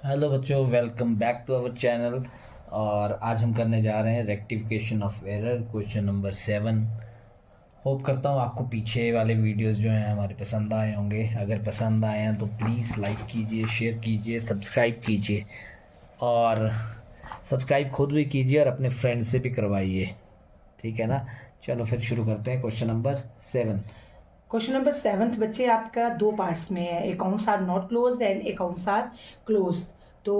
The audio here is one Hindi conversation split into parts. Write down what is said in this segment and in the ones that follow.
हेलो बच्चों, welcome back to our channel. और आज हम करने जा रहे हैं rectification of error, question number 7। Hope करता हूँ आपको पीछे वाले वीडियोस जो हैं हमारे पसंद आए होंगे। अगर पसंद आए हैं तो प्लीज़ लाइक कीजिए, शेयर कीजिए, सब्सक्राइब कीजिए। और सब्सक्राइब खुद भी कीजिए और अपने फ्रेंड से भी करवाइए, ठीक है ना। चलो फिर शुरू करते हैं क्वेश्चन नंबर 7। क्वेश्चन नंबर 7 बच्चे आपका दो पार्ट्स में है। Accounts are not close and accounts are close. तो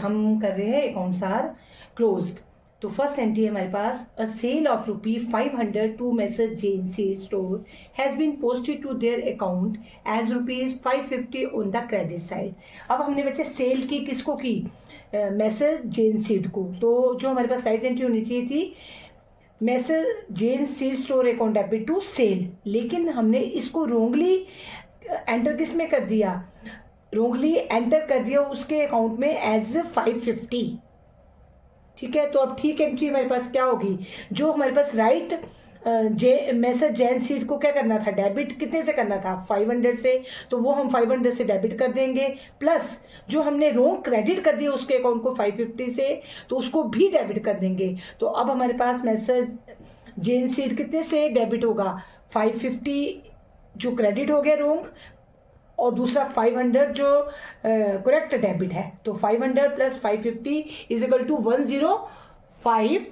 हम कर रहे हैं अकाउंट्स आर क्लोज। तो फर्स्ट एंट्री हमारे पास, a sale of ₹500 to messrs JNC store has been posted to their account as ₹550 on the credit side. अब हमने बच्चे सेल की किसको की? मैसर JNC को। तो जो हमारे पास राइट एंट्री होनी चाहिए थी, Messrs JNC store account debit to sale, लेकिन हमने इसको रोंगली एंटर किस में कर दिया? रोंगली एंटर कर दिया उसके अकाउंट में एज 550। ठीक है, तो अब ठीक एंट्री हमारे पास क्या होगी? जो हमारे पास राइट मैसर JNC को क्या करना था? डेबिट कितने से करना था? 500 से। तो वो हम 500 से डेबिट कर देंगे, प्लस जो हमने रोंग क्रेडिट कर दिया उसके अकाउंट को 550 से, तो उसको भी डेबिट कर देंगे। तो अब हमारे पास मैसर JNC कितने से डेबिट होगा? 550 जो क्रेडिट हो गया रोंग, और दूसरा 500 जो करेक्ट डेबिट है। तो 500 plus 550 is equal to 105।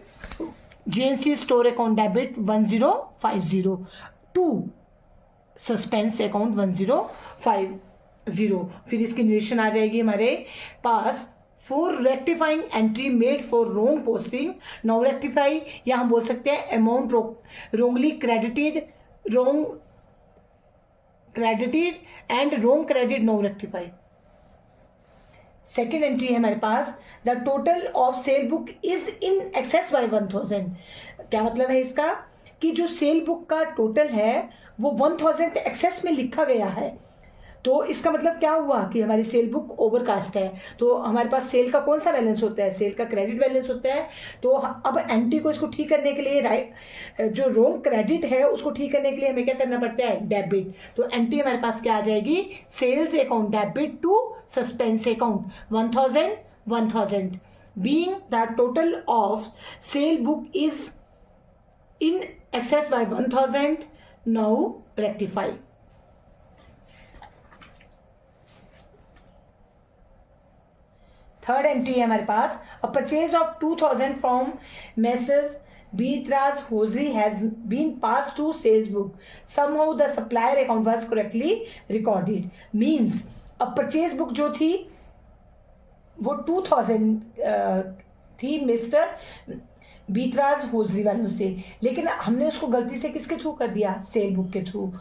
JNC store account debit 1050 to suspense account 1050। फिर इसकी निरीक्षण आ जाएगी हमारे पास, for rectifying entry made for wrong posting now rectify, या हम बोल सकते हैं amount wrongly credited, wrong credited and wrong credit now rectify. Second entry है हमारे पास, the total of sale book is in excess by 1000। क्या मतलब है इसका? कि जो सेल बुक का टोटल है वो 1000 एक्सेस में लिखा गया है। तो इसका मतलब क्या हुआ कि हमारी सेल बुक ओवरकास्ट है। तो हमारे पास सेल का कौन सा बैलेंस होता है? सेल का क्रेडिट बैलेंस होता है। तो अब एंट्री को इसको ठीक करने के लिए, राइट, जो रोंग क्रेडिट है उसको ठीक करने के लिए हमें क्या करना पड़ता है? डेबिट। तो एंट्री हमारे पास क्या आ जाएगी? Sales account debit to suspense account 1000 being the total of sale book is in excess by 1000, now rectify। Third entry है हमारे पास, a purchase of 2000 from messrs Beetraj hosiery has been pass to sales book, somehow the supplier account was correctly recorded. Means a purchase book जो थी वो 2000 थी मिस्टर बीतराज होजरी वालों से, लेकिन हमने उसको गलती से किसके थ्रू कर दिया? सेल बुक के थ्रू।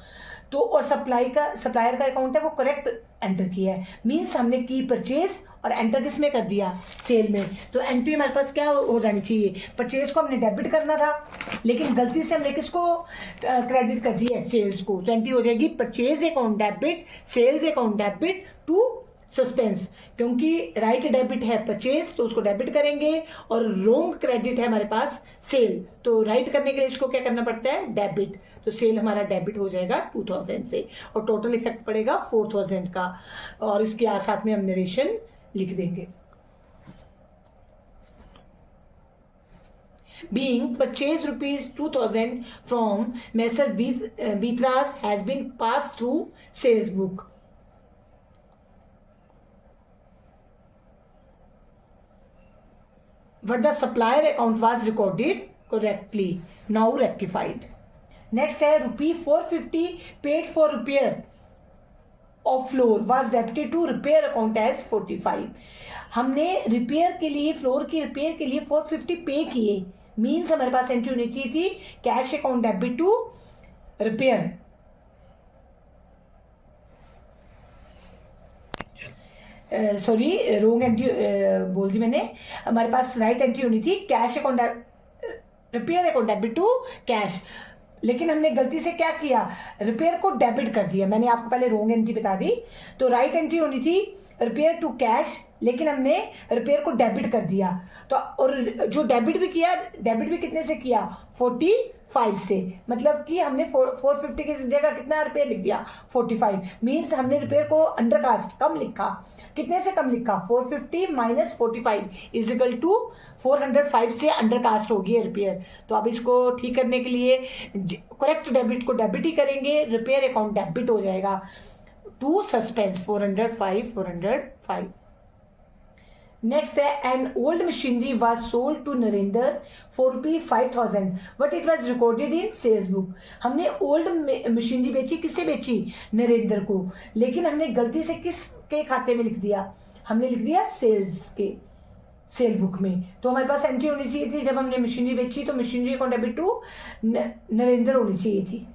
तो और सप्लायर का अकाउंट है वो करेक्ट एंटर किया है। मींस हमने की परचेज और एंटर किस में कर दिया? सेल में। तो एंट्री हमारे पास क्या हो जानी चाहिए? परचेज को हमने डेबिट करना था, लेकिन गलती से हमने किसको क्रेडिट कर दिया? सेल्स को। तो एंट्री हो जाएगी purchase account debit, sales account debit to suspense, क्योंकि राइट डेबिट है परचेज तो उसको डेबिट करेंगे, और रोंग क्रेडिट है हमारे पास सेल, तो राइट करने के लिए इसको क्या करना पड़ता है? डेबिट। तो सेल हमारा डेबिट हो जाएगा 2000 से, और टोटल इफेक्ट पड़ेगा 4000 का, और इसके साथ में हम नरेशन लिख देंगे। Being purchased ₹2000 from Messer Bitras has been passed through sales book. But the supplier account was recorded correctly, now rectified। Next है ₹450 paid for repair of floor was debited to repair account as 45। हमने रिपेयर के लिए, फ्लोर की रिपेयर के लिए 450 पे किए। मीन्स हमारे पास एंट्री होनी चाहिए थी cash account debit to repair. Sorry, wrong entry बोल दी मैंने। हमारे पास राइट एंट्री होनी थी cash account repair account debit to cash, लेकिन हमने गलती से क्या किया? रिपेयर को डेबिट कर दिया। मैंने आपको पहले रोंग एंट्री बता दी। तो राइट एंट्री होनी थी रिपेयर टू कैश, लेकिन हमने रिपेयर को डेबिट कर दिया। तो और जो डेबिट भी किया, डेबिट भी कितने से किया, 45 से, मतलब कि हमने 450 की जगह कितना रिपेयर लिख दिया, 45। मीन्स हमने रिपेयर को अंडर कास्ट कम लिखा। कितने से कम लिखा, 450 माइनस 45 इज इक्वल टू 405 से अंडर कास्ट होगी रिपेयर। तो अब इसको ठीक करने के लिए करेक्ट डेबिट को डेबिट ही करेंगे, रिपेयर अकाउंट डेबिट हो जाएगा। To suspense 405। नेक्स्ट है, an old machinery was sold to Narendra for ₹5,000 but it was recorded in sales book. हमने ओल्ड मशीनरी बेची, किसे बेची, नरेंद्र को, लेकिन हमने गलती से किसके खाते में लिख दिया, हमने लिख दिया सेल्स के सेल बुक में। तो हमारे पास एंट्री होनी चाहिए थी, जब हमने मशीनरी बेची तो machinery account debit to Narendra होनी चाहिए थी।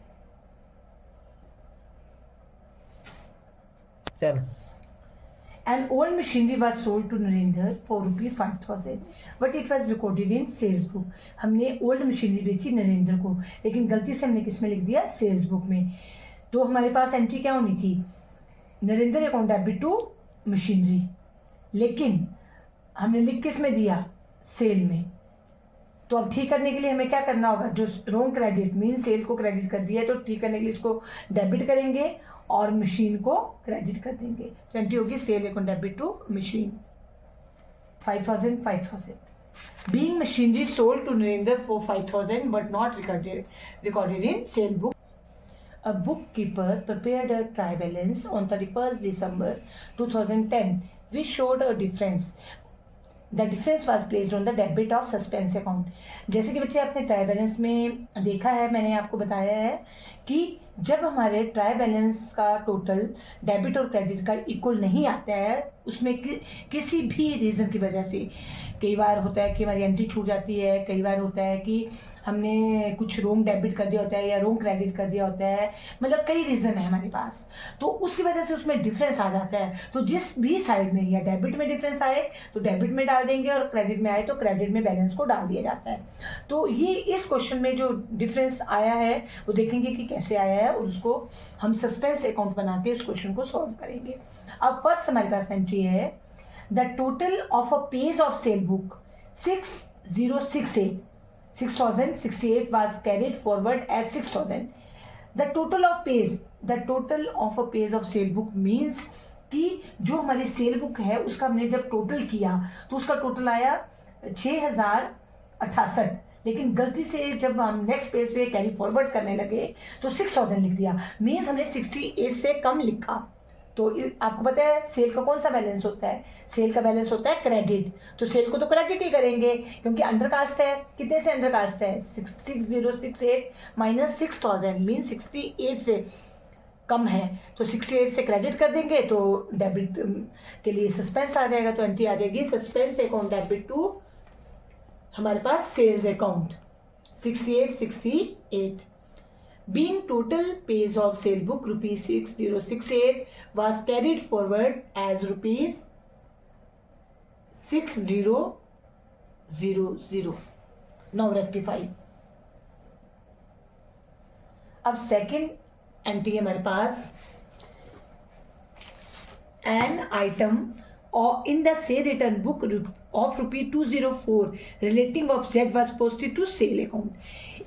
चल, An old machinery was sold to Narendra for ₹5,000 but it was recorded in sales book। हमने ओल्ड मशीनरी बेची नरेंद्र को, लेकिन गलती से हमने किस में लिख दिया, सेल्स बुक में। तो हमारे पास एंट्री क्या होनी थी, Narendra account debit to machinery, लेकिन हमने लिख किस में दिया, सेल में। तो अब ठीक करने के लिए हमें क्या करना होगा, जो रोंग क्रेडिट मीन सेल को क्रेडिट कर दिया है, तो ठीक करने के लिए इसको डेबिट करेंगे और मशीन को क्रेडिट कर देंगे। तो एंट्री होगी sale account debit to machine 5,000। Being machinery sold to Narendra for 5,000 but not recorded in sale book। A bookkeeper prepared a trial balance on 31st December 2010 which showed a difference। The difference was placed on the debit of suspense account। जैसे कि बच्चे आपने ट्रायल बैलेंस में देखा है, मैंने आपको बताया है कि जब हमारे ट्रायल बैलेंस का टोटल डेबिट और क्रेडिट का इक्वल नहीं आता है, उसमें किसी भी रीज़न की वजह से, कई बार होता है कि हमारी एंट्री छूट जाती है, कई बार होता है कि हमने कुछ रोंग डेबिट कर दिया होता है या रोंग क्रेडिट कर दिया होता है, मतलब कई रीज़न है हमारे पास, तो उसकी वजह से उसमें डिफरेंस आ जाता है। तो जिस भी साइड में या डेबिट में डिफरेंस आए तो डेबिट में डाल देंगे और क्रेडिट में आए तो क्रेडिट में बैलेंस को डाल दिया जाता है। तो ये इस क्वेश्चन में जो डिफरेंस आया है वो देखेंगे कि कैसे आया है, और उसको हम सस्पेंस अकाउंट बना के उस क्वेश्चन को सॉल्व करेंगे। अब फर्स्ट हमारे पास एंट्री है, the total of a page of sale book 6,068 was carried forward as 6,000। The total of a page of sale book means कि जो हमारी सेल बुक है उसका हमने जब टोटल किया तो उसका टोटल आया 6,068, लेकिन गलती से जब हम नेक्स्ट पेज पे कैरी फॉरवर्ड करने लगे तो 6,000 लिख दिया। मीन्स हमने 68 से कम लिखा। तो आपको पता है सेल का कौन सा बैलेंस होता है, सेल का बैलेंस होता है क्रेडिट। तो सेल को तो क्रेडिट ही करेंगे क्योंकि अंडर कास्ट है। कितने से अंडर कास्ट है, 6,068 माइनस 6,000 मीन 68 से कम है, तो 68 से क्रेडिट कर देंगे तो डेबिट के लिए सस्पेंस आ जाएगा। तो एंट्री आ जाएगी सस्पेंस अकाउंट डेबिट टू हमारे पास sales account 6868। Being total page of sale book ₹6,068 was carried forward as ₹6,000। Now rectify। अब सेकेंड एंट्री हमारे पास, an item or in the sale return book of ₹204 relating of Z was posted to sale account।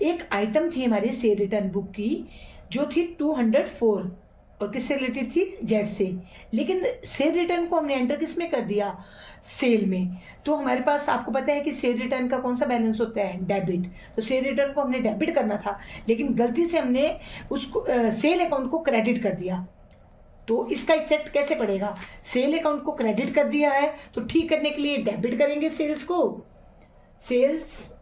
एक आइटम थी हमारी सेल रिटर्न बुक की जो थी 204 और किससे रिलेटेड थी, जेड से, लेकिन सेल रिटर्न को हमने एंटर किस में कर दिया, सेल में। तो हमारे पास आपको पता है कि सेल रिटर्न का कौन सा बैलेंस होता है, डेबिट। तो सेल रिटर्न को हमने डेबिट करना था लेकिन गलती से हमने उसको सेल अकाउंट को क्रेडिट कर दिया। तो इसका इफेक्ट कैसे पड़ेगा, सेल अकाउंट को क्रेडिट कर दिया है तो ठीक करने के लिए डेबिट करेंगे सेल्स को, सेल्स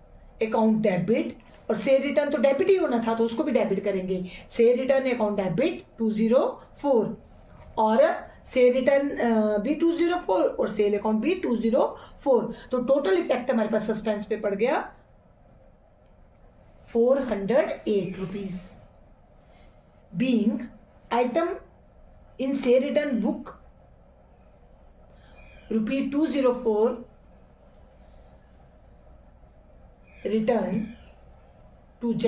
अकाउंट डेबिट, और सेल रिटर्न तो डेबिट ही होना था तो उसको भी डेबिट करेंगे। सेल रिटर्न अकाउंट डेबिट 204 और सेल रिटर्न भी 204 और सेल अकाउंट भी 204। तो टोटल इफेक्ट हमारे पास सस्पेंस पे पड़ गया 408 rupees. Being item in cell return book ₹204 return to Z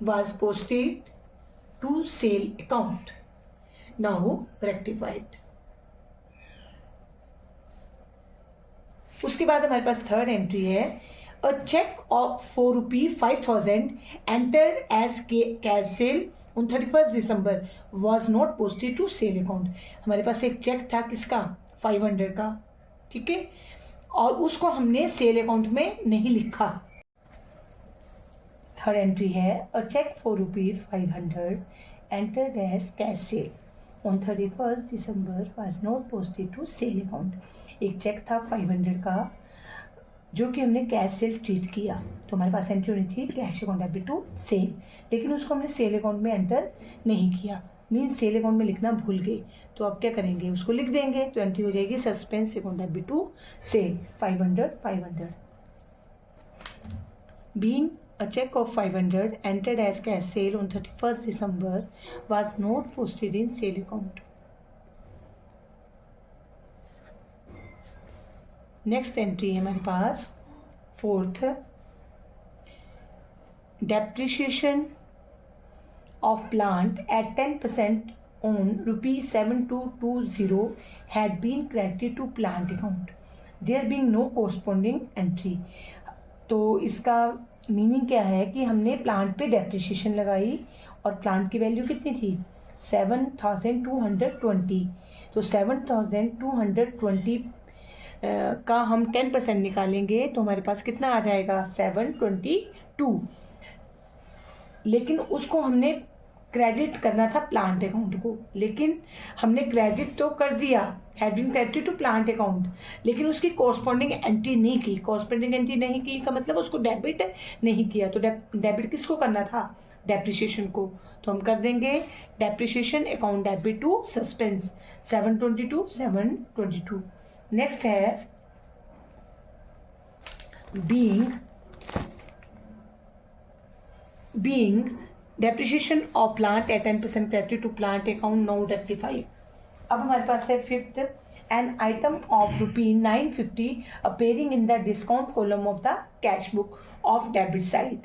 was posted to sale account. Now rectified. उसके बाद हमारे पास थर्ड एंट्री है, अ check for ₹5,000 entered as cash sale on 31st December was not posted to sale account. हमारे पास एक चेक था किसका, 500 का, ठीक है, और उसको हमने सेल अकाउंट में नहीं लिखा. थर्ड एंट्री है, अ check for ₹500 entered as cash sale on 31st December was not posted to sale account. एक चेक था 500 का जो कि हमने कैश सेल ट्रीट किया, तो हमारे पास एंट्री होनी थी cash account debit to sale, लेकिन उसको हमने सेल अकाउंट में एंटर नहीं किया, मीन सेल अकाउंट में लिखना भूल गए. तो अब क्या करेंगे, उसको लिख देंगे, तो एंट्री हो जाएगी suspense account debit to sale 500. Being a check of 500 entered as cash sale on 31st December was not posted in sale account. Next entry है हमारे पास fourth, depreciation of plant at 10% on ₹7220 had been credited to plant account, there being no corresponding entry. तो इसका मीनिंग क्या है कि हमने प्लांट पे डेप्रिशिएशन लगाई और प्लांट की वैल्यू कितनी थी, 7,220. तो 7,220 का हम 10% निकालेंगे तो हमारे पास कितना आ जाएगा, 722. लेकिन उसको हमने क्रेडिट करना था प्लांट अकाउंट को, लेकिन हमने क्रेडिट तो कर दिया, had been credited to plant account, लेकिन उसकी कॉरस्पॉन्डिंग एंट्री नहीं की. कॉरस्पॉन्डिंग एंट्री नहीं की का मतलब उसको डेबिट नहीं किया. तो डेबिट किसको करना था, डेप्रिशिएशन को. तो हम कर देंगे depreciation account debit to suspense 722. Next है being depreciation of plant at 10% credited to plant account now rectified. अब हमारे पास है fifth, an item of ₹950 appearing in the discount column of the cash book of debit side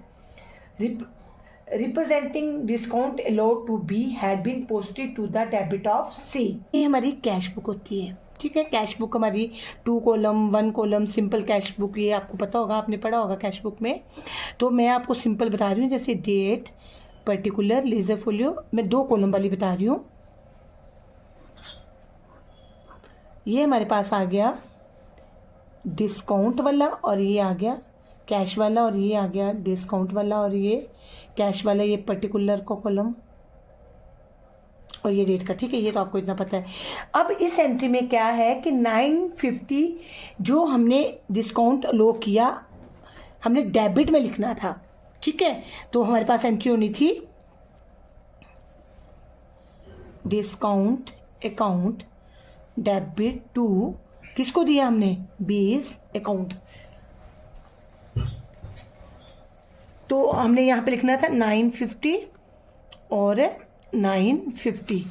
representing discount allowed to be had been posted to the debit of C. ये हमारी कैश बुक होती है, ठीक है. कैश बुक हमारी 2 column 1 column simple cash book, ये आपको पता होगा, आपने पढ़ा होगा कैश बुक में. तो मैं आपको सिंपल बता रही हूँ, जैसे डेट, पर्टिकुलर, लीजर फोलियो, मैं 2 कॉलम वाली बता रही हूँ. ये हमारे पास आ गया डिस्काउंट वाला और ये आ गया कैश वाला, और ये आ गया डिस्काउंट वाला और ये कैश वाला, ये पर्टिकुलर का कॉलम और ये रेट का, ठीक है. ये तो आपको इतना पता है. अब इस एंट्री में क्या है कि 950 जो हमने डिस्काउंट लो किया, हमने डेबिट में लिखना था, ठीक है. तो हमारे पास एंट्री होनी थी डिस्काउंट अकाउंट डेबिट टू, किसको दिया हमने, बीज अकाउंट. तो हमने यहां पे लिखना था 950 और 950.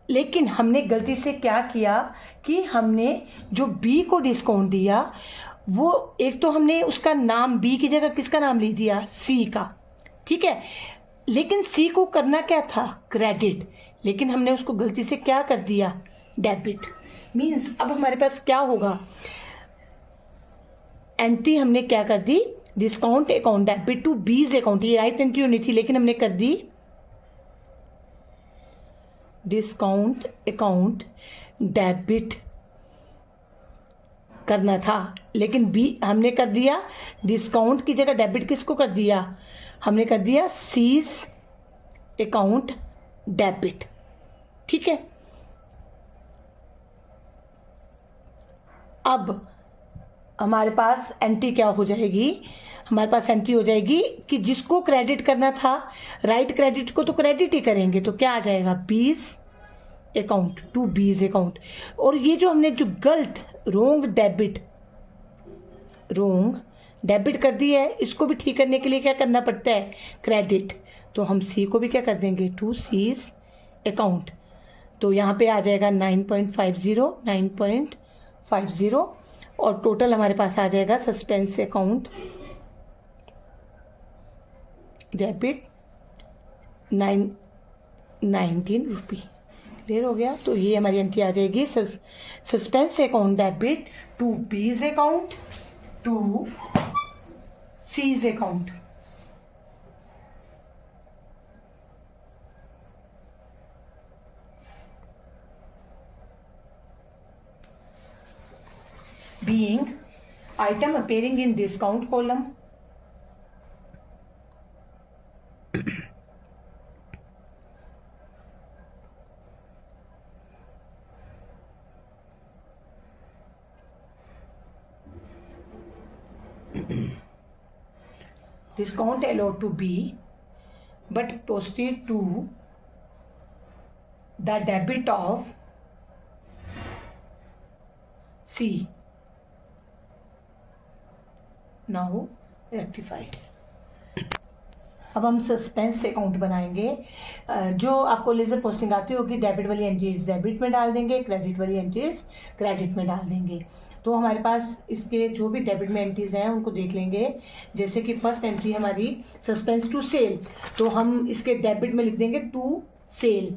लेकिन हमने गलती से क्या किया कि हमने जो बी को डिस्काउंट दिया, वो एक तो हमने उसका नाम बी की जगह किसका नाम लिख दिया, सी का, ठीक है. लेकिन सी को करना क्या था, क्रेडिट, लेकिन हमने उसको गलती से क्या कर दिया, डेबिट. मीन्स अब हमारे पास क्या होगा, एंट्री हमने क्या कर दी, discount account debit to B's account. ये राइट एंट्री होनी थी, लेकिन हमने कर दी डिस्काउंट अकाउंट डेबिट करना था, लेकिन बी हमने कर दिया डिस्काउंट की जगह डेबिट किसको कर दिया, हमने कर दिया सीज अकाउंट डेबिट, ठीक है. अब हमारे पास एंट्री क्या हो जाएगी, हमारे पास एंट्री हो जाएगी कि जिसको क्रेडिट करना था, राइट क्रेडिट को तो क्रेडिट ही करेंगे, तो क्या आ जाएगा, बीज अकाउंट टू बीज अकाउंट. और ये जो हमने जो गलत रोंग डेबिट कर दी है, इसको भी ठीक करने के लिए क्या करना पड़ता है, क्रेडिट. तो हम सी को भी क्या कर देंगे, टू सीज अकाउंट. तो यहाँ पे आ जाएगा 9.50 और टोटल हमारे पास आ जाएगा suspense account debit 19 rupee. Clear हो गया। तो ये हमारी एंट्री आ जाएगी suspense account debit to B's account to C's account. Being item appearing in discount column, discount allowed to B but posted to the debit of C. Now rectify. अब हम सस्पेंस अकाउंट बनाएंगे। जो आपको लेजर पोस्टिंग आती होगी, डेबिट वाली एंट्रीज डेबिट में डाल देंगे, क्रेडिट वाली एंट्रीज क्रेडिट में डाल देंगे। तो हमारे पास इसके जो भी डेबिट में एंट्रीज हैं उनको देख लेंगे। जैसे कि फर्स्ट एंट्री हमारी सस्पेंस टू सेल, तो हम इसके डेबिट में लिख देंगे टू सेल।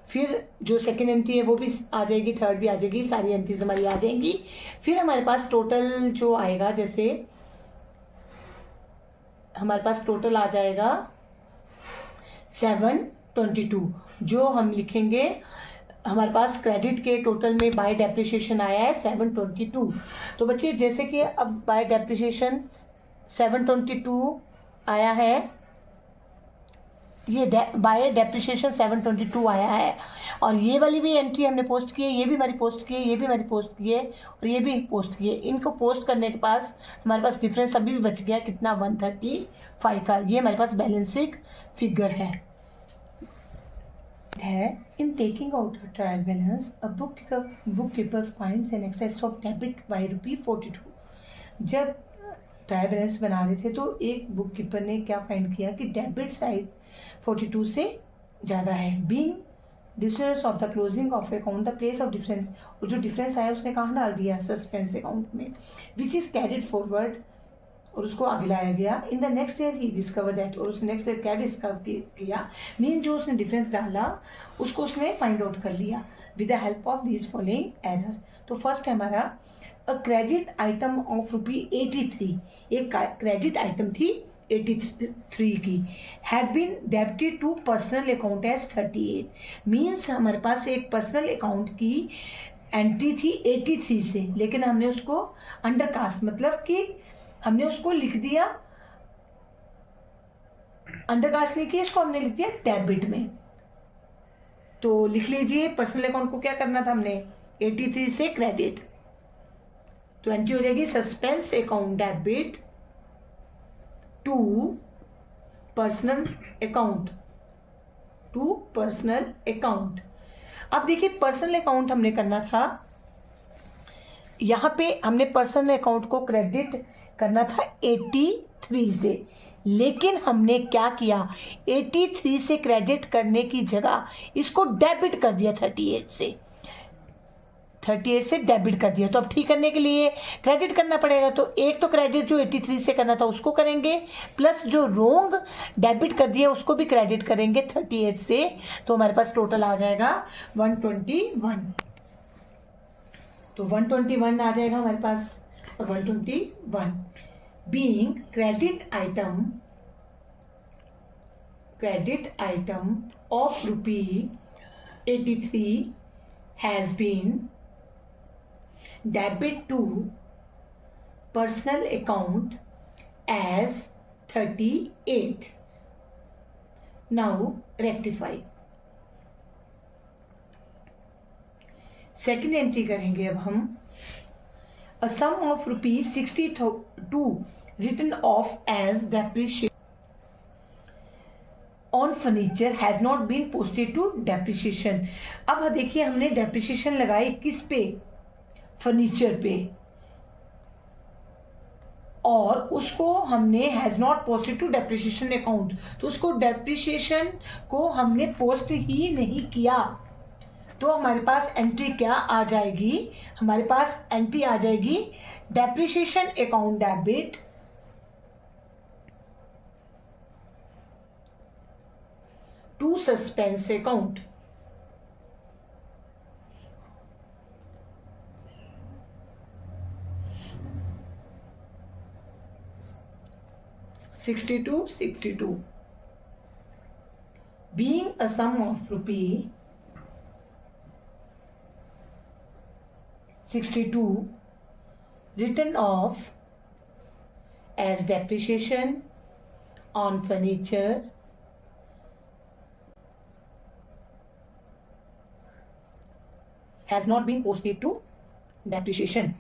फिर जो सेकेंड एंट्री है वो भी आ जाएगी, थर्ड भी आ जाएगी, सारी एंट्रीज हमारी आ जाएंगी। फिर हमारे पास टोटल जो आएगा, जैसे हमारे पास टोटल आ जाएगा 722, जो हम लिखेंगे हमारे पास क्रेडिट के टोटल में बाय डेप्रिसिएशन आया है 722। तो बच्चे जैसे कि अब बाय डेप्रिसिएशन 722 आया है, ये बाय डेप्रिसिएशन 722 आया है, और ये वाली भी एंट्री हमने पोस्ट की है, ये भी हमारी पोस्ट की है, ये भी हमारी पोस्ट की है, और ये भी पोस्ट की है। इनको पोस्ट करने के पास हमारे पास डिफरेंस अभी भी बच गया कितना, 135 का। ये हमारे पास बैलेंसिंग फिगर है। In taking out a trial balance a bookkeeper finds an excess of debit by ₹42। जब ट्रायल बैलेंस बना रहे थे तो एक बुक कीपर ने क्या फाइंड किया कि डेबिट साइड 42 से ज़्यादा है। Being difference of the closing of account the place of difference, और जो डिफरेंस आया उसने कहाँ डाल दिया, सस्पेंस अकाउंट में, विच इज कैरिड फॉरवर्ड, और उसको आगे लाया गया। In the next year he discover that, और उसने नेक्स्ट ईयर क्या डिस्कवर किया, मीन जो उसने डिफरेंस डाला उसको उसने फाइंड आउट कर लिया with the help of these following error. तो फर्स्ट है हमारा अ क्रेडिट आइटम ऑफ ₹83, एक क्रेडिट आइटम थी 83 की, have been debited to personal account as 38। Means हमारे पास एक पर्सनल अकाउंट की एंट्री थी 83 से, लेकिन हमने उसको अंडरकास्ट, मतलब कि हमने उसको लिख दिया, अंडरकास्ट नहीं किया, इसको हमने लिख दिया डेबिट में। तो लिख लीजिए, पर्सनल अकाउंट को क्या करना था हमने, 83 से क्रेडिट, तो एंट्री हो जाएगी suspense account debit to personal account, to personal account. अब देखिए पर्सनल अकाउंट हमने करना था, यहां पे हमने पर्सनल अकाउंट को क्रेडिट करना था 83 से, लेकिन हमने क्या किया, 83 से क्रेडिट करने की जगह इसको डेबिट कर दिया 38 से, 38 से डेबिट कर दिया। तो अब ठीक करने के लिए क्रेडिट करना पड़ेगा, तो एक तो क्रेडिट जो 83 से करना था उसको करेंगे, प्लस जो रोंग डेबिट कर दिया उसको भी क्रेडिट करेंगे 38 से। तो हमारे पास टोटल आ जाएगा 121, तो 121 आ जाएगा हमारे पास, और 121 being credit item of ₹83 has been debit to personal account as 38. Now rectify. Second entry करेंगे अब हम, a sum of ₹62 written off as depreciation on furniture has not been posted to depreciation. अब देखिए हमने डेप्रिसिएशन लगाई किस पे, फर्नीचर पे, और उसको हमने has not posted to depreciation account, तो उसको डेप्रिसिएशन को हमने पोस्ट ही नहीं किया। तो हमारे पास एंट्री क्या आ जाएगी, हमारे पास एंट्री आ जाएगी depreciation account debit to suspense account. $62. Being a sum of rupee 62 written off as depreciation on furniture has not been posted to depreciation.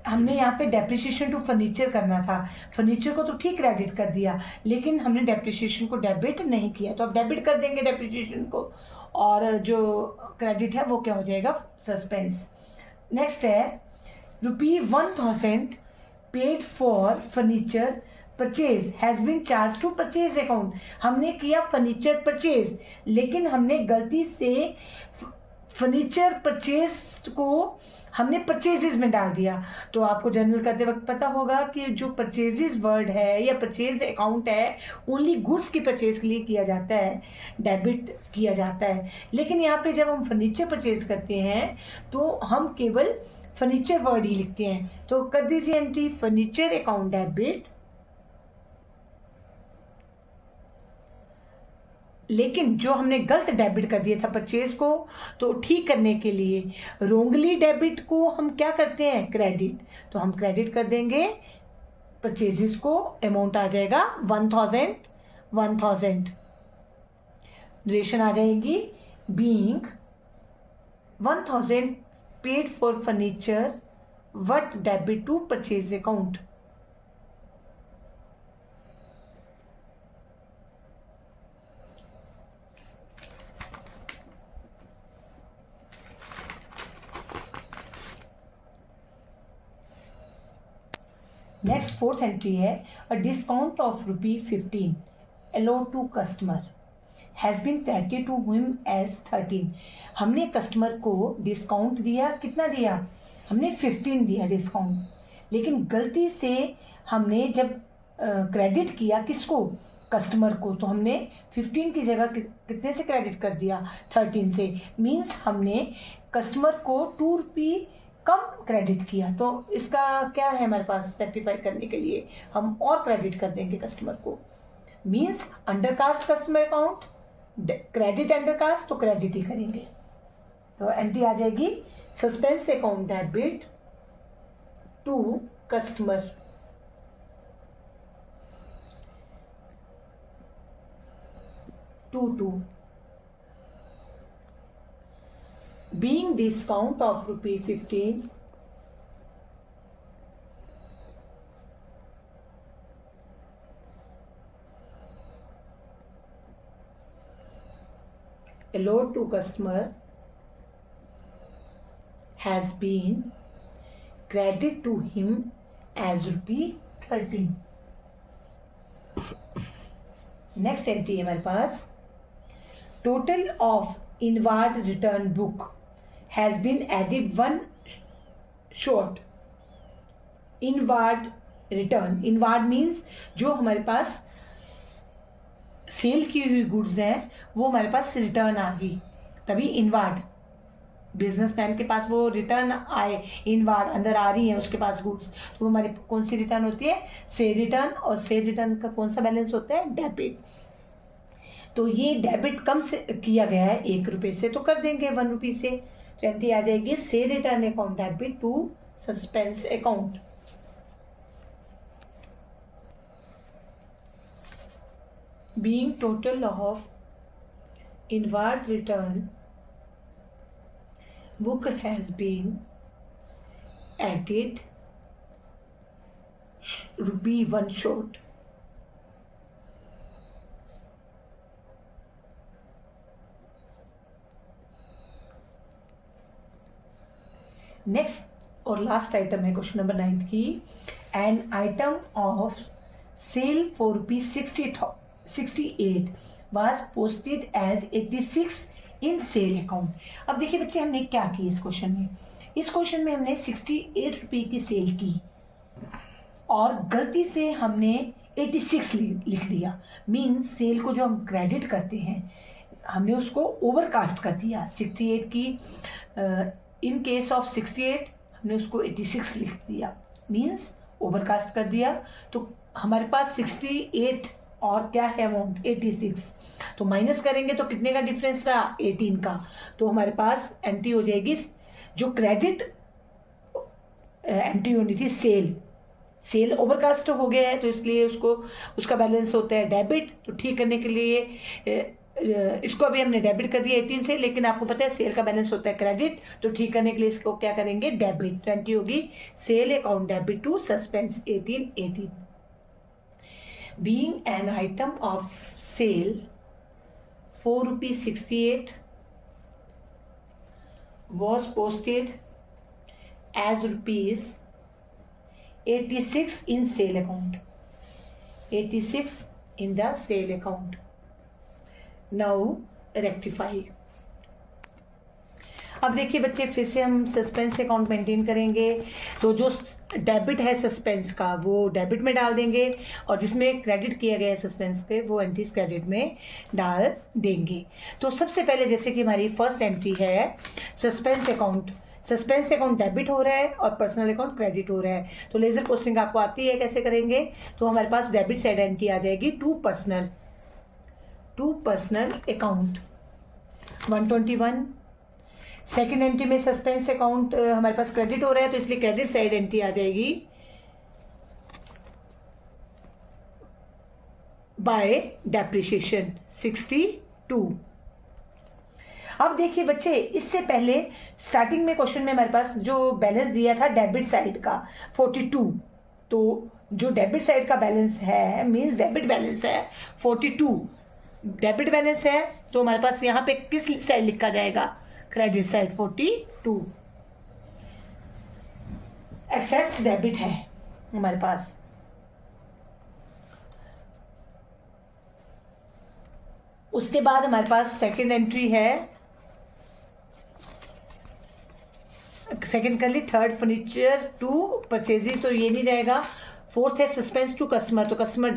हमने यहाँ पे डेप्रिसिएशन टू फर्नीचर करना था, फर्नीचर को तो ठीक क्रेडिट कर दिया, लेकिन हमने डेप्रिसिएशन को डेबिट नहीं किया, तो अब डेबिट कर देंगे डेप्रिसिएशन को, और जो क्रेडिट है वो क्या हो जाएगा, सस्पेंस। नेक्स्ट है ₹1000 paid for furniture purchase has been charged to purchase account. हमने किया फर्नीचर परचेज, लेकिन हमने गलती से फर्नीचर परचेज को हमने परचेजेस में डाल दिया। तो आपको जर्नल करते वक्त पता होगा कि जो परचेजेस वर्ड है या परचेज अकाउंट है, ओनली गुड्स की परचेज के लिए किया जाता है, डेबिट किया जाता है। लेकिन यहाँ पे जब हम फर्नीचर परचेज करते हैं तो हम केवल फर्नीचर वर्ड ही लिखते हैं। तो कर दीजिए एंट्री फर्नीचर अकाउंट डेबिट, लेकिन जो हमने गलत डेबिट कर दिया था परचेज को, तो ठीक करने के लिए रोंगली डेबिट को हम क्या करते हैं, क्रेडिट। तो हम क्रेडिट कर देंगे परचेजेस को, अमाउंट आ जाएगा 1000। ड्यूरेशन आ जाएगी being 1000 paid for furniture what debit to purchase account. Next fourth entry है a discount of ₹15 allowed to customer has been credited to him as 13। हमने कस्टमर को डिस्काउंट दिया, कितना दिया, हमने 15 दिया डिस्काउंट, लेकिन गलती से हमने जब क्रेडिट किया किसको, कस्टमर को, तो हमने 15 की जगह कितने से क्रेडिट कर दिया, 13 से। मीन्स हमने कस्टमर को ₹2 कम क्रेडिट किया। तो इसका क्या है हमारे पास, रेक्टिफाई करने के लिए हम और क्रेडिट कर देंगे कस्टमर को। Means undercast customer account, credit undercast, तो क्रेडिट ही करेंगे। तो एंट्री आ जाएगी suspense account debit to customer. To being discount of ₹15 allowed to customer has been credited to him as ₹13। Next entry है हमारे पास total of inward return book has been added 1 short. Inward return, inward means जो हमारे पास सेल की हुई गुड्स हैं वो हमारे पास रिटर्न आ गई, तभी इनवार्ड। बिजनेसमैन के पास वो रिटर्न आए, इनवार्ड अंदर आ रही है उसके पास गुड्स, तो हमारी कौन सी रिटर्न होती है, से रिटर्न। और से रिटर्न का कौन सा बैलेंस होता है, डेबिट। तो ये डेबिट कम से किया गया है ₹1 से, तो कर देंगे ₹1 से। तो एंट्री आ जाएगी से return account debit to suspense account. Being total of inward return book has been added ₹1 short। Next और लास्ट आइटम है क्वेश्चन नंबर 9 की। An item of sale for ₹68 was posted as 86 in sale account. अब देखिए बच्चे हमने क्या की इस क्वेश्चन में, इस क्वेश्चन में हमने 68 रुपये की सेल की और गलती से हमने 86 लिख दिया। मीन्स सेल को जो हम क्रेडिट करते हैं हमने उसको ओवरकास्ट कर दिया। 68 की इन केस ऑफ 68 हमने उसको 86 लिख दिया, मीन्स ओवरकास्ट कर दिया। तो हमारे पास 68 और क्या है अमाउंट 86, तो माइनस करेंगे तो कितने का डिफरेंस रहा 18 का। तो हमारे पास एंट्री हो जाएगी, जो क्रेडिट एंट्री होनी थी सेल ओवरकास्ट हो गया है तो इसलिए उसका बैलेंस होता है डेबिट। तो ठीक करने के लिए इसको अभी हमने डेबिट कर दिया 18 से, लेकिन आपको पता है सेल का बैलेंस होता है क्रेडिट, तो ठीक करने के लिए इसको क्या करेंगे डेबिट। एंट्री होगी sale account debit to suspense 1818। Being an item of sale, ₹4.68 was posted as ₹86 in sale account. 86 in the sale account. Now rectify. अब देखिए बच्चे फिर से हम सस्पेंस अकाउंट मेंटेन करेंगे, तो जो डेबिट है सस्पेंस का वो डेबिट में डाल देंगे और जिसमें क्रेडिट किया गया है सस्पेंस पे वो एंट्रीज क्रेडिट में डाल देंगे। तो सबसे पहले जैसे कि हमारी फर्स्ट एंट्री है सस्पेंस अकाउंट डेबिट हो रहा है और पर्सनल अकाउंट क्रेडिट हो रहा है। तो लेजर पोस्टिंग आपको आती है कैसे करेंगे, तो हमारे पास डेबिट साइड एंट्री आ जाएगी to personal account 121। Second entry में सस्पेंस अकाउंट हमारे पास क्रेडिट हो रहा है तो इसलिए क्रेडिट साइड एंट्री आ जाएगी बाय डेप्रिसिएशन 62। अब देखिए बच्चे इससे पहले स्टार्टिंग में क्वेश्चन में हमारे पास जो बैलेंस दिया था डेबिट साइड का 42, तो जो डेबिट साइड का बैलेंस है मींस डेबिट बैलेंस है 42, डेबिट बैलेंस है तो हमारे पास यहाँ पे किस साइड लिखा जाएगा क्रेडिट साइड 42। एक्सेस डेबिट है हमारे पास। उसके बाद हमारे पास सेकंड एंट्री है, सेकंड कर ली, थर्ड फर्नीचर टू परचेजिंग, तो ये नहीं जाएगा। फोर्थ है सस्पेंस टू कस्टमर, तो कस्टमर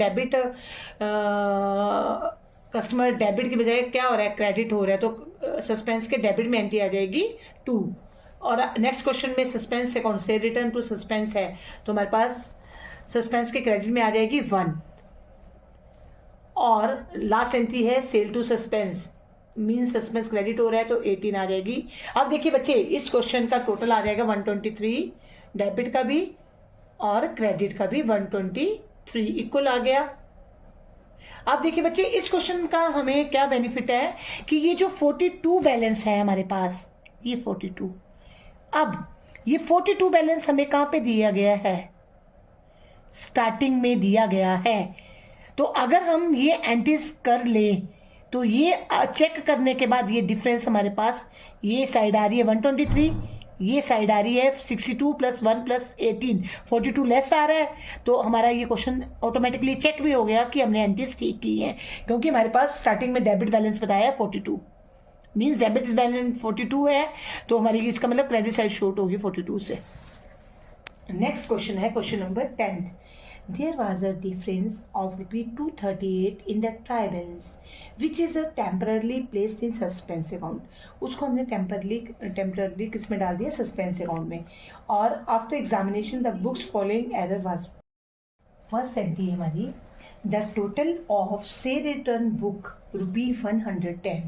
डेबिट की बजाय क्या हो रहा है क्रेडिट हो रहा है, तो सस्पेंस के डेबिट में एंट्री आ जाएगी 2। और नेक्स्ट क्वेश्चन में सस्पेंस अकाउंट से रिटर्न टू सस्पेंस है तो हमारे पास सस्पेंस के क्रेडिट में आ जाएगी 1। और लास्ट एंट्री है sale to suspense, mean suspense credit हो रहा है तो 18 आ जाएगी। अब देखिए बच्चे इस क्वेश्चन का टोटल आ जाएगा 123, डेबिट का भी और क्रेडिट का भी 123 इक्वल आ गया। अब देखिए बच्चे इस क्वेश्चन का हमें क्या बेनिफिट है कि ये जो 42 बैलेंस है हमारे पास, ये 42, अब ये 42 बैलेंस हमें कहां पे दिया गया है, स्टार्टिंग में दिया गया है। तो अगर हम ये एंट्रीज कर लें तो ये चेक करने के बाद ये डिफरेंस हमारे पास ये साइड आ रही है 123, ये साइड आ रही है 62 + 1 + 18, 42 लेस आ रहा है। तो हमारा ये क्वेश्चन ऑटोमेटिकली चेक भी हो गया कि हमने एंट्रीज ठीक की है, क्योंकि हमारे पास स्टार्टिंग में डेबिट बैलेंस बताया है 42, मीन्स डेबिट बैलेंस 42 है तो हमारी इसका मतलब क्रेडिट साइड शॉर्ट होगी 42 से। नेक्स्ट क्वेश्चन है question number 10। There was a difference of ₹238 in the trial balance, which is temporarily placed in suspense account. उसको हमने temporarily किस में डाल दिया, suspense account में। और after examination the books following error was first entry हमारी, the total of say return book ₹110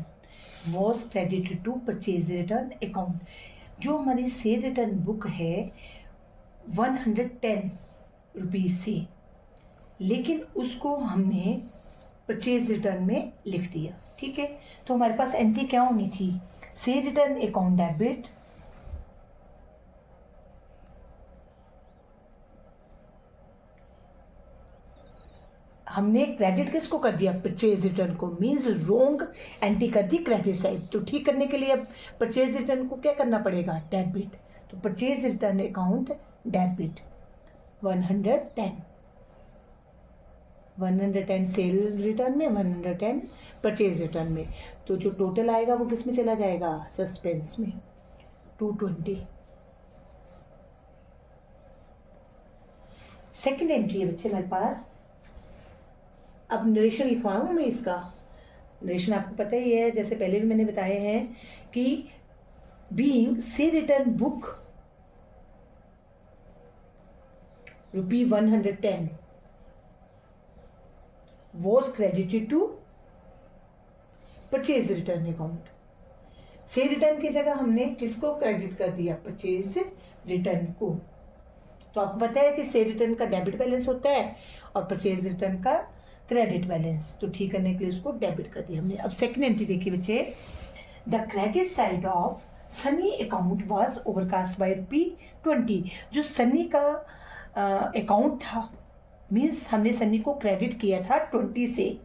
was credited to purchase return account। जो हमारी say return book है 110 रुपीज से, लेकिन उसको हमने परचेज रिटर्न में लिख दिया, ठीक है। तो हमारे पास एंट्री क्या होनी थी, से रिटर्न अकाउंट डेबिट, हमने क्रेडिट किसको कर दिया, परचेज रिटर्न को, मींस रोंग एंट्री कर दी क्रेडिट साइड। तो ठीक करने के लिए अब परचेज रिटर्न को क्या करना पड़ेगा, डेबिट। तो purchase return account debit 110 cell return में, 110 परचेज रिटर्न में। तो जो टोटल आएगा वो किस में चला जाएगा, सस्पेंस में, 220। सेकंड एंट्री है बच्चे मेरे पास। अब नरेशन लिखवाऊं मैं इसका। नरेशन आपको पता ही है, जैसे पहले भी मैंने बताए हैं कि बीइंग से return book ₹110 was credited to purchase return account. से रिटर्न की जगह हमने किसको क्रेडिट कर दिया, परचेज रिटर्न को। तो आपको पता है कि से रिटर्न का डेबिट बैलेंस होता है और परचेज रिटर्न का क्रेडिट बैलेंस। तो ठीक करने के लिए उसको डेबिट कर दिया हमने। अब सेकंड एंट्री देखिए बच्चे, the credit side of Sunny account was overcast bye ₹20। जो सनी का अकाउंट था, मीन्स हमने सनी को क्रेडिट किया था 20 से,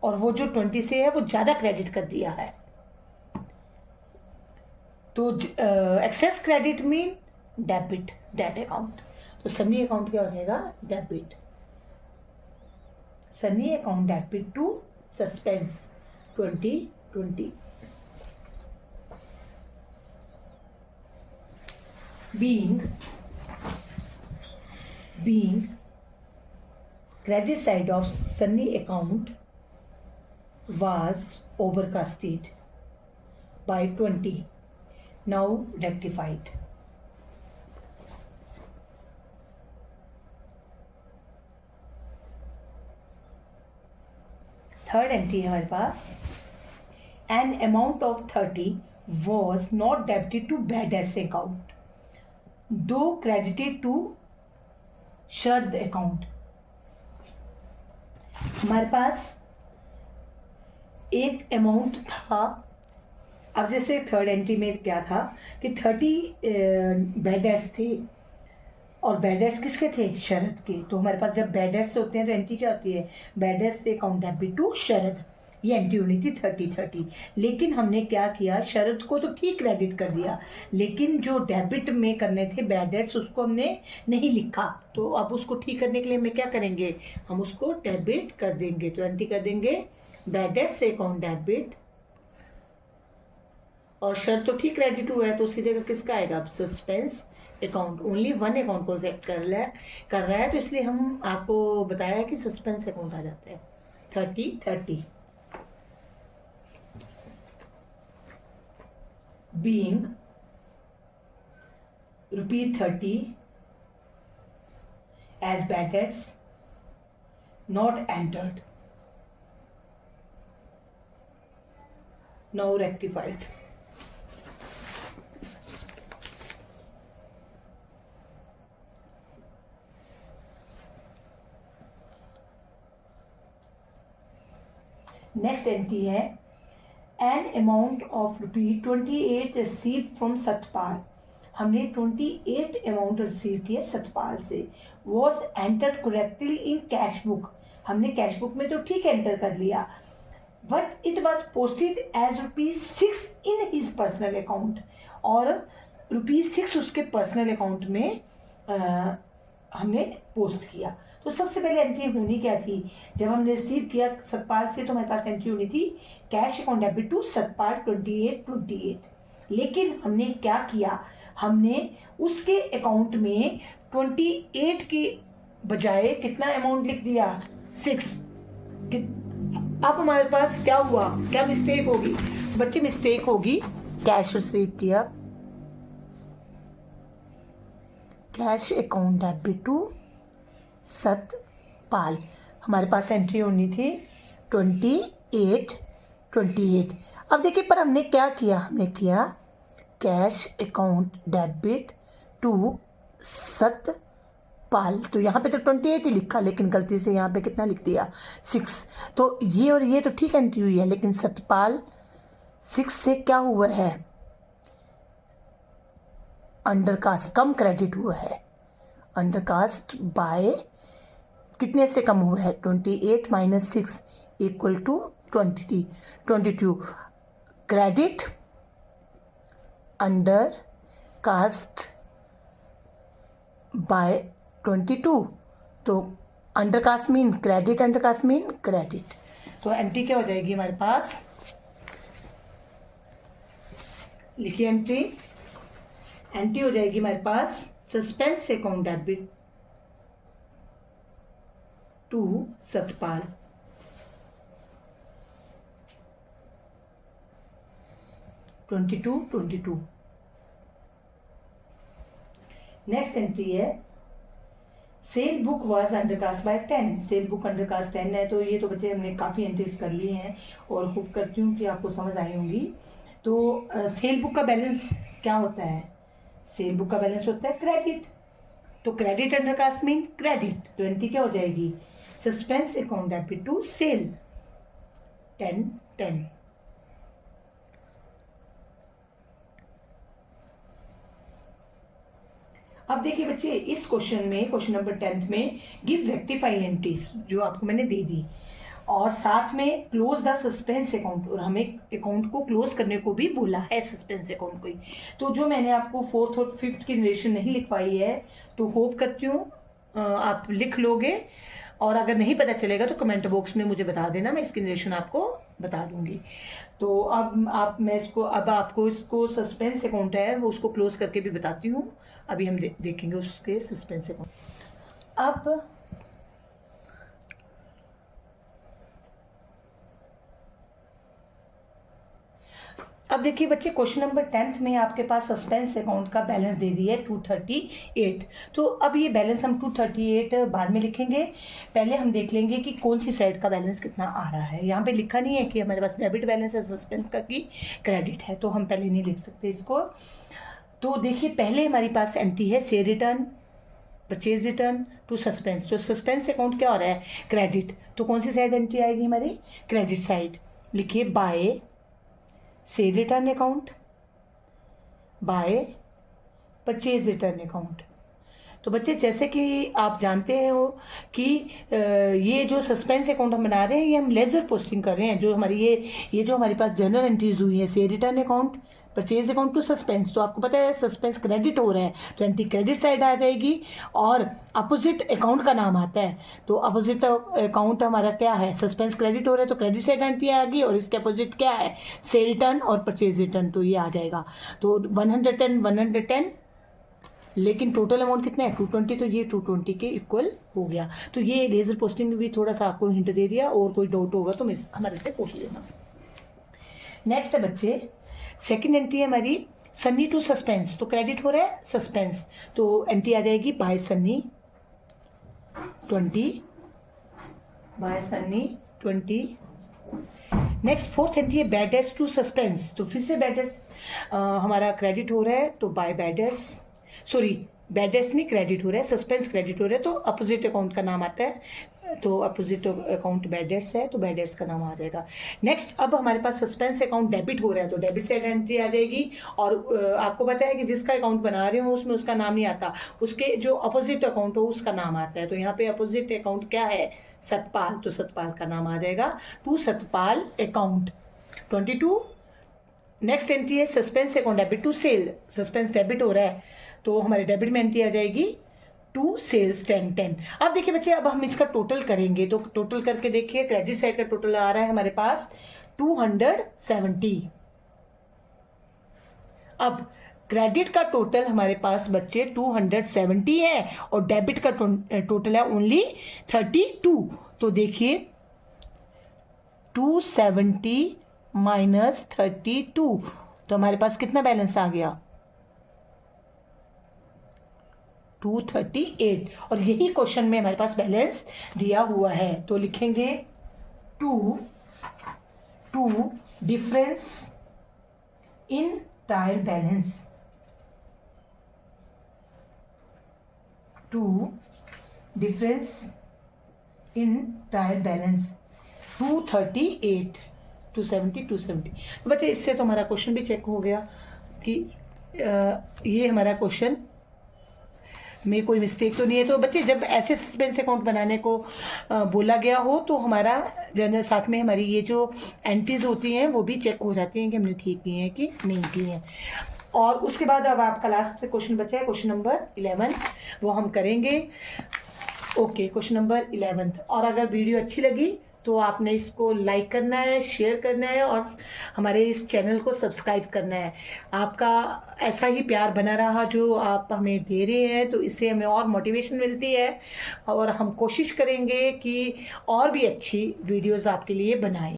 और वो जो 20 से है वो ज्यादा क्रेडिट कर दिया है। तो excess credit mean debit that account. तो सनी अकाउंट क्या हो जाएगा, debit. Sunny account debit to suspense 2020। being credit side of Sunny account was overcasted by 20, now rectified. Third entry है हमारे पास, an amount of 30 was not debited to bad debts account, though credited to शर्त अकाउंट। हमारे पास एक अमाउंट था। अब जैसे थर्ड एंट्री में क्या था कि 30 बैड डेट्स थे, और बैड डेट्स किसके थे, शरद के। तो हमारे पास जब बैड डेट्स होते हैं तो एंट्री क्या होती है, बैड डेट्स से अकाउंट डेबिट टू शरद। ये एंट्री होनी थी 30। लेकिन हमने क्या किया, शरद को तो ठीक क्रेडिट कर दिया, लेकिन जो डेबिट में करने थे बैड डेट्स उसको हमने नहीं लिखा। तो अब उसको ठीक करने के लिए हम क्या करेंगे, हम उसको डेबिट कर देंगे। तो एंट्री कर देंगे बैड डेट्स से अकाउंट डेबिट, और शरद तो ठीक क्रेडिट हुआ है तो उसकी जगह किसका आएगा, suspense account. Only one account को इफेक्ट कर रहा है, तो इसलिए हम आपको बताया कि सस्पेंस अकाउंट आ जाता है 30। being ₹30 as bad debts not entered, now rectified. Next entry है, an amount of ₹28 receive from Satpal. हमने 28 अमाउंट रिसीव किए सतपाल से। Was entered correctly in cash book. हमने कैश बुक में तो ठीक एंटर कर लिया, but it was posted as ₹6 in his personal account, और ₹6 उसके पर्सनल अकाउंट में हमने पोस्ट किया। तो सबसे पहले एंट्री होनी क्या थी, जब हमने रिसीव किया सतपाल से तो हमारे पास एंट्री होनी थी cash account debit to Satpal 28। लेकिन हमने क्या किया, हमने उसके अकाउंट में 28 के बजाय कितना अमाउंट लिख दिया, 6। अब हमारे पास क्या हुआ, क्या मिस्टेक होगी बच्चे, मिस्टेक होगी, कैश रिसीव किया, cash account debit to Satpal. हमारे पास एंट्री होनी थी 28। अब देखिए, पर हमने क्या किया, हमने किया cash account debit to Satpal. तो यहाँ पे तो 28 ही लिखा, लेकिन गलती से यहाँ पे कितना लिख दिया, 6। तो ये और ये तो ठीक एंट्री हुई है, लेकिन सतपाल 6 से क्या हुआ है, अंडरकास्ट कम क्रेडिट हुआ है। अंडरकास्ट बाय कितने से कम हुआ है, 28 - 6 = 22। Credit undercast bye 22। तो undercast mean credit, undercast mean credit. तो एंट्री क्या हो जाएगी हमारे पास, लिखिए एंट्री हो जाएगी हमारे पास suspense account debit to Satpal. $22. Next entry है sale book was undercast by 10। Sale book undercast 10 है, तो ये तो बच्चे हमने काफ़ी एंट्रीज कर लिए हैं और होप करती हूँ कि आपको समझ आई होंगी। तो सेल बुक का बैलेंस क्या होता है, सेल बुक का बैलेंस होता है क्रेडिट, तो क्रेडिट अंडरकास्ट मीन क्रेडिट, तो एंट्री क्या हो जाएगी suspense account debit to sale 10. अब देखिए बच्चे इस क्वेश्चन में, क्वेश्चन नंबर 10 में गिव रेक्टिफाइंग एंट्रीज जो आपको मैंने दे दी, और साथ में क्लोज द सस्पेंस अकाउंट, और हमें अकाउंट को क्लोज करने को भी बोला है, सस्पेंस अकाउंट को ही। तो जो मैंने आपको 4th और 5th की नरेशन नहीं लिखवाई है, तो होप करती हूँ आप लिख लोगे, और अगर नहीं पता चलेगा तो कमेंट बॉक्स में मुझे बता देना, मैं इसकी नरेशन आपको बता दूंगी। तो अब मैं आपको इसको सस्पेंस अकाउंट है वो उसको क्लोज करके भी बताती हूँ। अभी हम देखेंगे उसके सस्पेंस अकाउंट। अब देखिए बच्चे क्वेश्चन नंबर 10 में आपके पास सस्पेंस अकाउंट का बैलेंस दे दिया है 238। तो अब ये बैलेंस हम 238 बाद में लिखेंगे, पहले हम देख लेंगे कि कौन सी साइड का बैलेंस कितना आ रहा है। यहाँ पे लिखा नहीं है कि हमारे पास डेबिट बैलेंस है सस्पेंस का कि क्रेडिट है, तो हम पहले नहीं लिख सकते इसको। तो देखिए पहले हमारी पास एंट्री है से return, purchase return to suspense, तो सस्पेंस अकाउंट क्या हो रहा है क्रेडिट, तो कौन सी साइड एंट्री आएगी हमारी क्रेडिट साइड, लिखिए बाय से return account by purchase return account. तो बच्चे जैसे कि आप जानते हो कि ये जो सस्पेंस अकाउंट हम बना रहे हैं ये हम लेजर पोस्टिंग कर रहे हैं, जो हमारी ये जो हमारे पास जर्नल एंट्रीज हुई है से return account purchase account to suspense, तो आपको पता है सस्पेंस क्रेडिट हो रहा है तो एंट्री क्रेडिट साइड आ जाएगी, और अपोजिट अकाउंट का नाम आता है, तो अपोजिट अकाउंट हमारा क्या है सस्पेंस क्रेडिट हो रहा है तो क्रेडिट साइड एंट्री आ गई, और इसके अपोजिट क्या है से रिटर्न और परचेज रिटर्न, तो ये आ जाएगा। तो 110 लेकिन टोटल अमाउंट कितना है 220, तो ये 220 के इक्वल हो गया। तो ये लेजर पोस्टिंग में भी थोड़ा सा आपको हिंट दे दिया, और कोई डाउट होगा तो हमारे से पूछ लेना। नेक्स्ट है बच्चे सेकंड एंट्री है हमारी सन्नी टू सस्पेंस, तो क्रेडिट हो रहा है सस्पेंस, तो एंट्री आ जाएगी by Sunny 20 by Sunny 20। Next fourth entry है बैड डेट्स टू सस्पेंस, तो फिर से बैड डेट्स हमारा क्रेडिट हो रहा है तो by bad debts, sorry bad debts नहीं क्रेडिट हो रहा है सस्पेंस क्रेडिट हो रहा है, तो अपोजिट अकाउंट का नाम आता है, तो अपोजिट अकाउंट बैड डेट्स है तो बैड डेट्स का नाम आ जाएगा। नेक्स्ट अब हमारे पास सस्पेंस अकाउंट डेबिट हो रहा है तो डेबिट साइड एंट्री आ जाएगी, और आपको पता है कि जिसका अकाउंट बना रहे हो उसमें उसका नाम नहीं आता, उसके जो अपोजिट अकाउंट हो उसका नाम आता है, तो यहाँ पे अपोजिट अकाउंट क्या है सतपाल, तो सतपाल का नाम आ जाएगा to Satpal account 22। Next entry है suspense account debit to sale, suspense debit हो रहा है तो हमारे डेबिट में एंट्री आ जाएगी टू सेल्स 10। अब देखिए बच्चे अब हम इसका टोटल करेंगे, तो टोटल करके देखिए क्रेडिट साइड का टोटल आ रहा है हमारे पास 270। अब क्रेडिट का टोटल हमारे पास बच्चे 270 है और डेबिट का टोटल है ओनली 32, तो देखिए 270 माइनस 32, तो हमारे पास कितना बैलेंस आ गया 238, और यही क्वेश्चन में हमारे पास बैलेंस दिया हुआ है, तो लिखेंगे to difference in trial balance, to difference in trial balance 238 270 तो बच्चे इससे तो हमारा क्वेश्चन भी चेक हो गया कि ये हमारा क्वेश्चन में कोई मिस्टेक तो नहीं है। तो बच्चे जब ऐसे सस्पेंस अकाउंट बनाने को बोला गया हो तो हमारा जनरल साथ में हमारी ये जो एंट्रीज होती हैं वो भी चेक हो जाती हैं कि हमने ठीक की हैं कि नहीं की हैं। और उसके बाद अब आपका लास्ट क्वेश्चन बचा है क्वेश्चन नंबर 11, वो हम करेंगे। ओके क्वेश्चन नंबर 11, और अगर वीडियो अच्छी लगी तो आपने इसको लाइक करना है, शेयर करना है और हमारे इस चैनल को सब्सक्राइब करना है। आपका ऐसा ही प्यार बना रहा जो आप हमें दे रहे हैं, तो इससे हमें और मोटिवेशन मिलती है और हम कोशिश करेंगे कि और भी अच्छी वीडियोस आपके लिए बनाएं।